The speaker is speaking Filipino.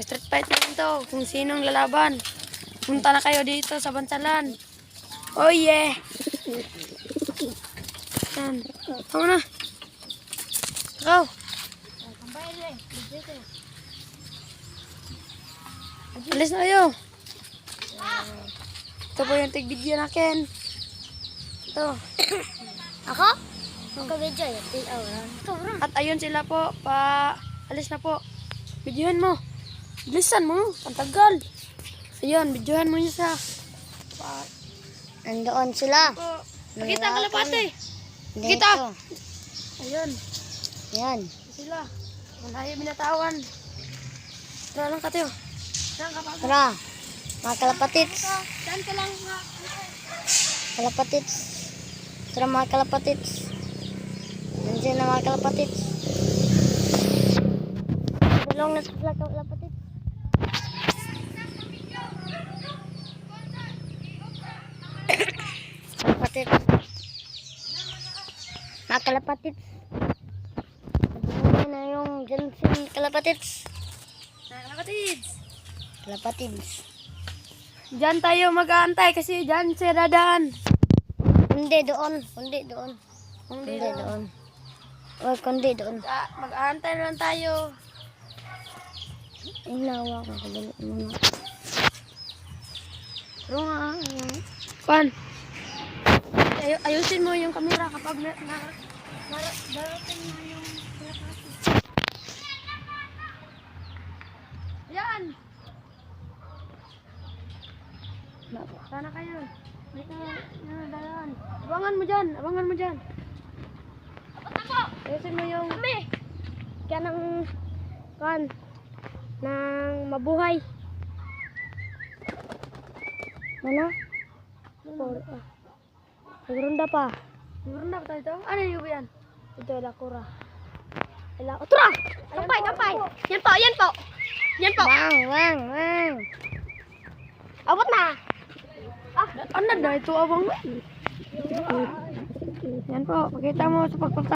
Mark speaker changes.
Speaker 1: Street fight na rin to. Kung sinong lalaban. Punta na kayo dito sa Bansalan. Oh yeah! Yan. Tama na. Ikaw. Alis na kayo. Ito po yung tig-video natin. Ito.
Speaker 2: Ako? Ang kabidyo yun.
Speaker 1: At ayun sila po. Alis na po. Videohan mo. Bilisan mo. Ang tagal. Ayun, videohan mo niya siya.
Speaker 2: Nandoon sila.
Speaker 1: Nakita ang kalapate.
Speaker 2: Dito.
Speaker 1: Kita. Ayun.
Speaker 2: Yan.
Speaker 1: Sila. Malayo binatawan. Tara lang katiyo. Saan ka pa?
Speaker 2: Tara. Mga kalapatits.
Speaker 1: Saan ka lang?
Speaker 2: Kalapatits. Tara mga kalapatits. Nandiyan na mga kalapatits. Tulong na sila kalapatits. Kalapatits. Mga kalapatits. Sabihin na yung Johnson kalapatits.
Speaker 1: Kalapatids.
Speaker 2: Kalapatits.
Speaker 1: Diyan tayo mag-aantay kasi diyan si Dadan.
Speaker 2: Kundi doon. Kundi doon. Kundi doon. Uy, kundi doon.
Speaker 1: Mag-aantay na lang tayo.
Speaker 2: Inawa ko. Kabili mo.
Speaker 1: Pero nga, Pan. Ayusin mo yung camera kapag darating na yung yan. Sana kayo. Dito, Dadan. Abangan mo dyan. Abangan mo dyan. Ayusin mo yung kaya ng mabuhay.
Speaker 2: Ano?
Speaker 1: Nagrunda pa. Nagrunda pa tayo ito? Ano yung yan? Ito, lakura. Tura! Kampay, kampay! Yan po, yan po! Yan po!
Speaker 2: Wang.
Speaker 1: Abot na! Ano na ito, abang? Yan po, pakita mo sa pagpunta.